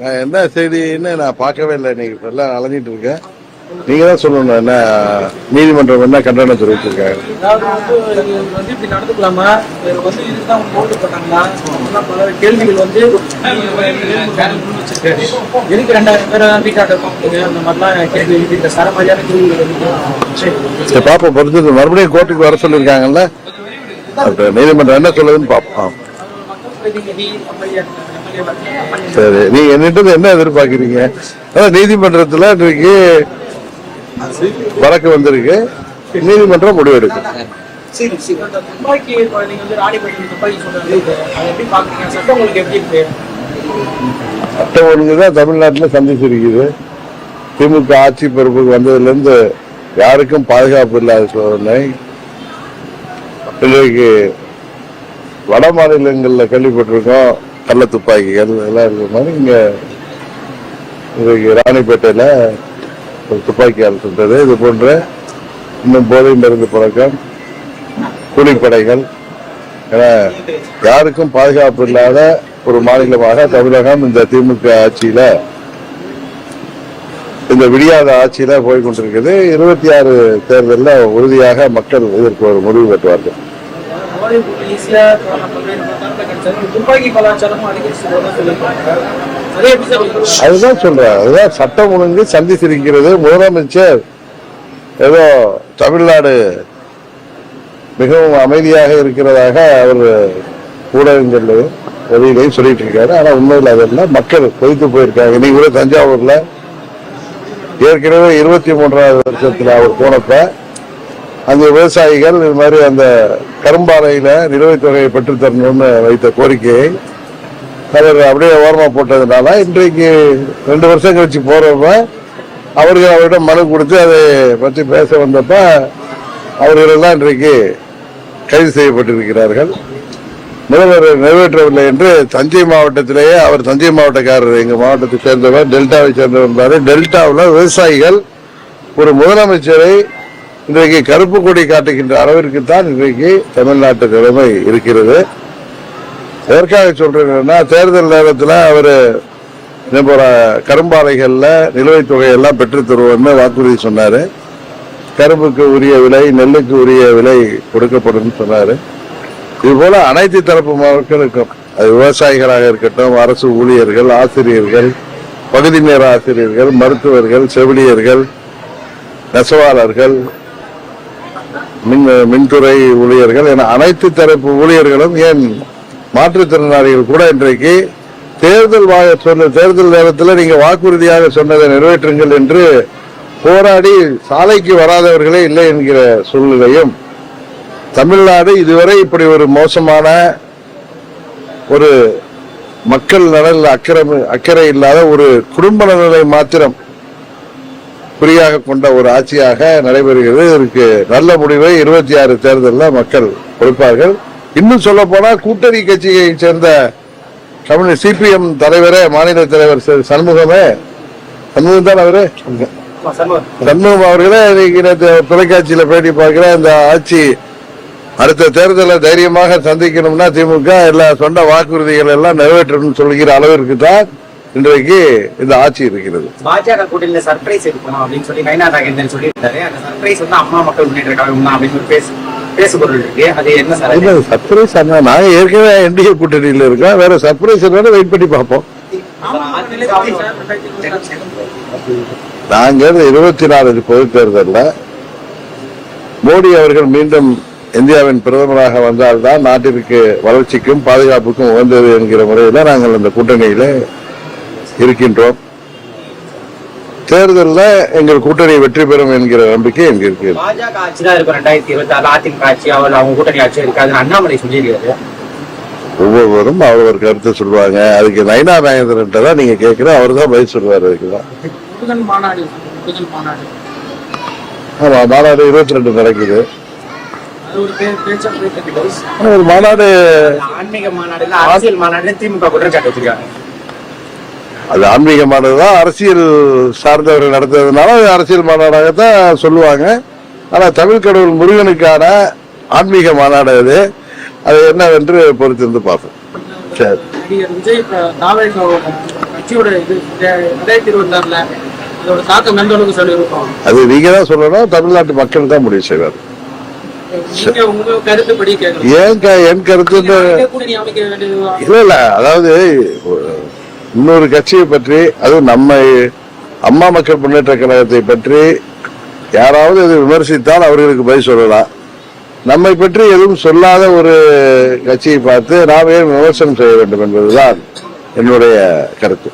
நான் என்ன செய்தின்னு நான் பார்க்கவே இல்லை. இன்னைக்கு எல்லாம் அலைஞ்சிட்டு இருக்கேன். நீங்க தான் சொல்லணும், என்ன நீதிமன்றம் என்ன கண்டனம் தெரிவிச்சிருக்காங்க. பாப்போம், பொறுத்து மறுபடியும் கோர்ட்டுக்கு வர சொல்லியிருக்காங்கல்ல, நீதிமன்றம் என்ன சொல்லுதுன்னு பார்ப்போம். சரி, நீங்க என்னிட்ட என்ன எதிர்பார்க்கிறீங்க? நீதிமன்றத்துல இன்றைக்கு வழக்கு வந்திருக்கு, நீதிமன்றம் முடிவெடுக்கும். சட்டம் ஒழுங்குதான் தமிழ்நாட்டில் சந்திச்சிருக்குது. திமுக ஆட்சி பொறுப்புக்கு வந்ததுல இருந்து யாருக்கும் பாதுகாப்பு இல்லாத சோதனை. இன்றைக்கு வட மாநிலங்களில் கேள்விப்பட்டிருக்கோம், கள்ள துப்பாக்கிகள் எல்லாம் இருக்கிற மாதிரி இங்க இன்றைக்கு ராணிப்பேட்டையில ஒரு துப்பாக்கியால் சுட்டது. இது போன்ற இன்னும் போதை மருந்து பழக்கம், கூலிப்படைகள் என யாருக்கும் பாதுகாப்பு இல்லாத ஒரு மாநிலமாக தமிழகம் இந்த திமுக ஆட்சியில, இந்த விடியாத ஆட்சியில போய்கொண்டிருக்கிறது. 26 தேர்தலில் உறுதியாக மக்கள் இதற்கு ஒரு முடிவு கட்டுவார்கள். அதுதான் சொல்றேன், அதுதான் சட்டம் ஒழுங்கு சந்திச்சிருக்கிறது. முதலமைச்சர் ஏதோ தமிழ்நாடு மிகவும் அமைதியாக இருக்கிறதாக அவர் ஊடகங்கள் வெளியிலையும் சொல்லிட்டு இருக்காரு. ஆனா உண்மையில் அதெல்லாம் மக்கள் கொதித்து போயிருக்காங்க. இன்னைக்கு கூட தஞ்சாவூர்ல ஏற்கனவே 23வது வருஷத்துல அவர் போனப்ப அந்த விவசாயிகள் இது மாதிரி அந்த கரும்பாலையில நிலுவைத் தொகையை பெற்றுத் தரணும்னு வைத்த கோரிக்கையை அவர் அப்படியே ஓரமா போட்டதுனால இன்றைக்கு 2 வருஷம் கழிச்சு போறப்ப அவர்கள் அவரிடம் மனு கொடுத்து அதை பற்றி பேச வந்தப்ப அவர்கள் எல்லாம் இன்றைக்கு கைது செய்யப்பட்டிருக்கிறார்கள். முதல்வர் நிறைவேற்றவில்லை என்று தஞ்சை மாவட்டத்திலேயே, அவர் தஞ்சை மாவட்டக்காரர், எங்க மாவட்டத்தை சேர்ந்தவர், டெல்டாவை சேர்ந்தவர். டெல்டாவில் விவசாயிகள் ஒரு முதலமைச்சரை இன்றைக்கு கருப்பு கொடி காட்டுகின்ற அளவிற்கு தான் இன்றைக்கு தமிழ்நாட்டு நிலைமை இருக்கிறது. எதற்காக சொல்றேன்னா, தேர்தல் நேரத்தில் அவரு கரும்பாலைகள்ல நிலுவைத் தொகையெல்லாம் பெற்றுத் தருவோம்னு வாக்குறுதி சொன்னாரு. கரும்புக்கு உரிய விலை, நெல்லுக்கு உரிய விலை கொடுக்கப்படும் சொன்னாரு. இது போல அனைத்து தரப்பு மக்களுக்கும், அது விவசாயிகளாக இருக்கட்டும், அரசு ஊழியர்கள், ஆசிரியர்கள், பகுதி நேர ஆசிரியர்கள், மருத்துவர்கள், செவிலியர்கள், நெசவாளர்கள், மின்துறை ஊழியர்கள் என அனைத்து தரப்பு ஊழியர்களும், ஏன் மாற்றுத்திறனாளிகள் கூட இன்றைக்கு தேர்தல் நேரத்தில் நீங்க வாக்குறுதியாக சொன்னதை நிறைவேற்றுங்கள் என்று போராடி சாலைக்கு வராதவர்களே இல்லை என்கிற சூழ்நிலையும், தமிழ்நாடு இதுவரை இப்படி ஒரு மோசமான ஒரு மக்கள் நலனில் அக்கறை இல்லாத ஒரு குடும்ப நலனை மாத்திரம் குறியாக கொண்ட ஒரு ஆட்சியாக நடைபெறுகிறது. இதற்கு நல்ல முடிவை 26 தேர்தலில் மக்கள் கொடுப்பார்கள். இன்னும் சொல்ல போனா கூட்டணி கட்சியை சேர்ந்த கம்யூனிஸ்ட் சிபிஎம் தலைவரே, மாநில தலைவர் சண்முகம் தான் அவரு, சண்முகம் அவர்களே இன்னைக்கு தொலைக்காட்சியில பேட்டி பார்க்கிற, இந்த ஆட்சி அடுத்த தேர்தலை தைரியமாக சந்திக்கணும்னா திமுக எல்லா சொன்ன வாக்குறுதிகள் எல்லாம் நிறைவேற்றணும்னு சொல்கிற அளவிற்கு தான் இன்றைக்கு இந்த ஆட்சி இருக்கிறது. பாஜக கூட்டணியில சர்ப்ரைஸ் இருக்கணும் அப்படின்னு சொல்லி நயினா நாகேந்திரன் சொல்லியிருந்தாரு. அந்த சர்ப்ரைஸ் வந்து அம்மா மக்கள் முன்னேற்ற கழகம் தான் அப்படின்னு பேசுபொருள் இருக்கு. அது என்ன சார்? சர்ப்ரைஸ் நாங்க ஏற்கனவே என்டிஏ கூட்டணியில இருக்கோம். வேற சர்ப்ரைஸ் வெயிட் பண்ணி பார்ப்போம். நாங்க 24 பொது தேர்தலில் மோடி அவர்கள் மீண்டும் இந்தியாவின் பிரதமராக வந்தால்தான் நாட்டிற்கு வளர்ச்சிக்கும் பாதுகாப்புக்கும் உகந்தது என்கிற முறையில் நாங்கள் அந்த கூட்டணியில இருக்கின்றோம். தேர்தலில் எங்கள் கூட்டணி வெற்றி பெறும் என்கிற நம்பிக்கை எங்க இருக்கு. பாஜக ஆட்சி தான் இருக்கும் 2026 அதிமுக ஆட்சி, அவங்க கூட்டணி ஆட்சி இருக்காது அண்ணாமலை சொல்லியிருக்காரு. ஒவ்வொருவரும் அவர் கருத்து சொல்லுவாங்க. அதுக்கு நயினா நாகேந்திரன் தான் நீங்க கேட்கிற, அவர் தான் பதில் சொல்லுவார். அதுக்குதான் ஆமா, மாநாடு 22 நடக்குது. ஒரு மாநாடு, ஆன்மீக மாநாடு, அரசியல் மாநாடு திமுக குற்றச்சாட்டு வச்சிருக்காங்க. அது ஆன்மீக மாநாடு தான், அரசியல் சார்ந்தவர்கள் நடத்துறதுனால அரசியல் மாநாடாகத்தான் சொல்லுவாங்க. ஆனா தமிழ் கடவுள் முருகனுக்கான ஆன்மீக மாநாடு அது என்னவென்று பொறுத்திருந்து பார்ப்போம். சரி. கட்சியோட இது 2026ல அதோட தாக்கம் எந்த அளவுக்கு சொல்லி இருக்கும்? அது நீங்க தான் சொல்லணும், தமிழ்நாட்டு மக்கள் தான் முடிவு செய்வார். நீங்க உங்க கருத்துப்படி கேட்கணும். என் கருத்து கூட்டணி அமைக்க வேண்டியது இல்ல அதாவது இன்னொரு கட்சியை பற்றி, அதுவும் நம்ம அம்மா மக்கள் முன்னேற்ற கழகத்தை பற்றி யாராவது அதை விமர்சித்தால் அவர்களுக்கு பதில் சொல்லலாம். நம்மை பற்றி எதுவும் சொல்லாத ஒரு கட்சியை பார்த்து நாம் ஏன் விமர்சனம் செய்ய வேண்டும் என்பதுதான் என்னுடைய கருத்து.